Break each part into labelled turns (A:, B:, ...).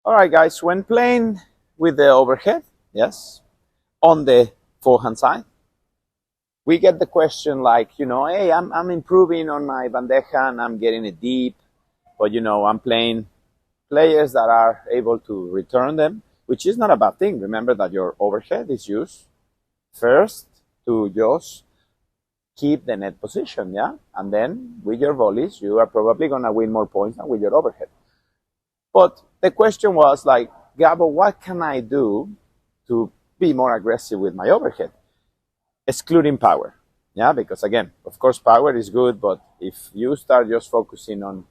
A: All right, guys, when playing with the overhead, yes, on the forehand side, we get the question like, hey, I'm improving on my bandeja and I'm getting it deep, but, I'm playing players that are able to return them, which is not a bad thing. Remember that your overhead is used first to just keep the net position, yeah? And then with your volleys, you are probably going to win more points than with your overhead. But the question was like, Gabo, what can I do to be more aggressive with my overhead? Excluding power. Yeah, because again, of course, power is good, but if you start just focusing on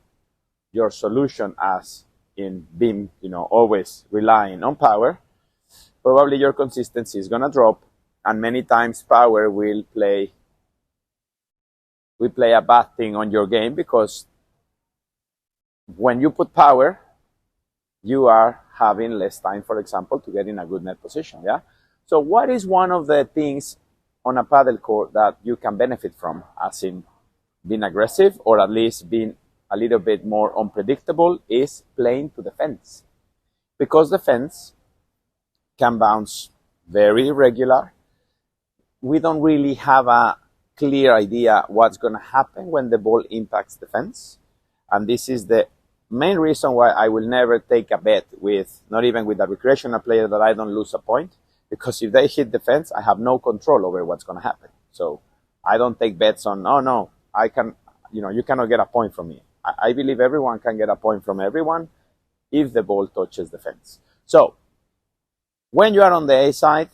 A: your solution as in being, always relying on power, probably your consistency is going to drop, and many times power will play a bad thing on your game, because when you put power, you are having less time, for example, to get in a good net position. Yeah. So what is one of the things on a paddle court that you can benefit from, as in being aggressive or at least being a little bit more unpredictable, is playing to the fence. Because the fence can bounce very irregular. We don't really have a clear idea what's going to happen when the ball impacts the fence. And this is the main reason why I will never take a bet with, not even with a recreational player, that I don't lose a point. Because if they hit the fence, I have no control over what's going to happen. So I don't take bets on, oh no, I can, you cannot get a point from me. I believe everyone can get a point from everyone if the ball touches the fence. So when you are on the A side,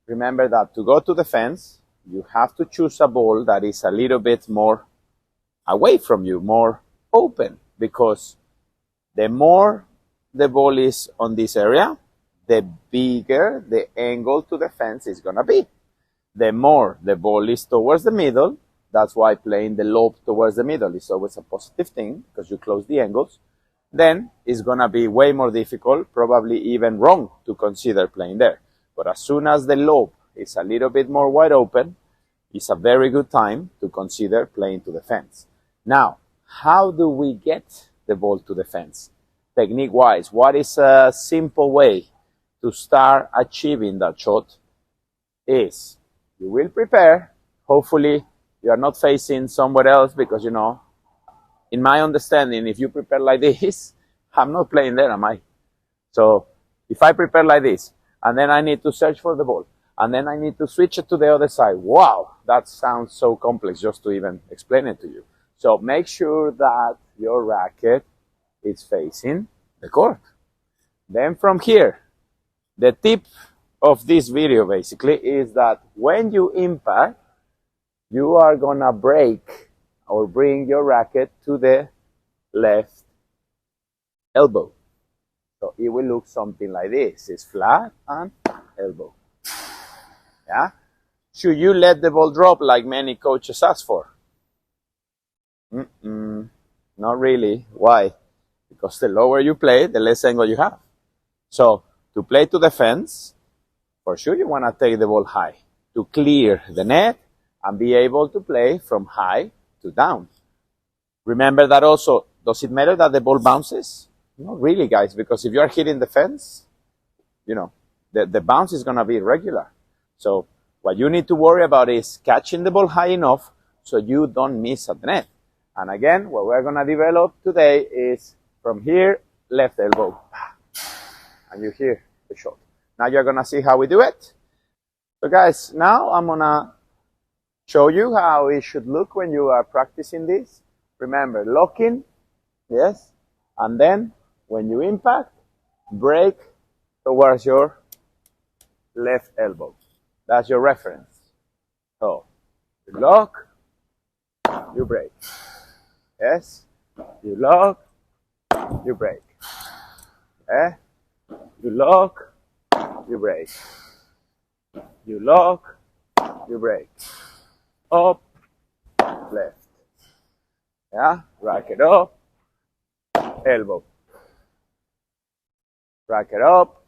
A: remember that to go to the fence, you have to choose a ball that is a little bit more away from you, more open, because the more the ball is on this area, the bigger the angle to the fence is going to be. The more the ball is towards the middle, that's why playing the lob towards the middle is always a positive thing, because you close the angles, then it's going to be way more difficult, probably even wrong, to consider playing there. But as soon as the lob is a little bit more wide open, it's a very good time to consider playing to the fence. Now, how do we get the ball to the fence? Technique-wise, what is a simple way to start achieving that shot? Is you will prepare. Hopefully you are not facing somewhere else, because in my understanding, if you prepare like this, I'm not playing there, am I? So if I prepare like this, and then I need to search for the ball, and then I need to switch it to the other side, wow, that sounds so complex just to even explain it to you. So make sure that your racket is facing the court. Then from here, the tip of this video basically is that when you impact, you are gonna break or bring your racket to the left elbow. So it will look something like this. It's flat and elbow. Yeah? Should you let the ball drop like many coaches ask for? Not really. Why? Because the lower you play, the less angle you have. So to play to the fence, for sure you want to take the ball high to clear the net and be able to play from high to down. Remember that also, does it matter that the ball bounces? Not really, guys, because if you are hitting the fence, the bounce is going to be irregular. So what you need to worry about is catching the ball high enough so you don't miss at the net. And again, what we're going to develop today is from here, left elbow. And you hear the shot. Now you're going to see how we do it. So guys, now I'm going to show you how it should look when you are practicing this. Remember, locking, yes, and then when you impact, break towards your left elbow. That's your reference. So, you lock, you break. Yes, you lock, you break. You lock, you break. You lock, you break. Up, left. Yeah, racket up, elbow. Racket up,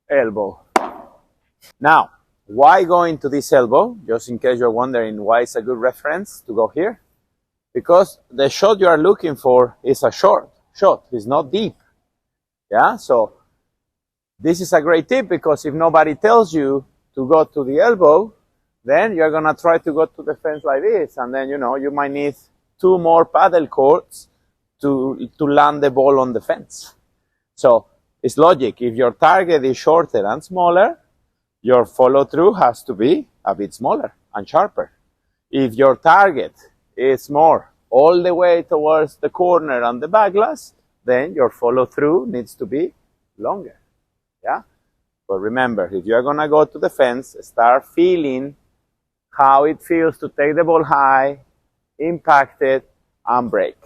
A: elbow. Now, why go into this elbow? Just in case you're wondering why it's a good reference to go here. Because the shot you are looking for is a short shot. It's not deep. Yeah, so this is a great tip, because if nobody tells you to go to the elbow, then you're gonna try to go to the fence like this, and then you might need 2 more paddle cords to land the ball on the fence. So it's logic. If your target is shorter and smaller, your follow through has to be a bit smaller and sharper. If your target is more all the way towards the corner and the back glass, then your follow through needs to be longer. Yeah? But remember, if you're gonna go to the fence, start feeling how it feels to take the ball high, impact it, and break.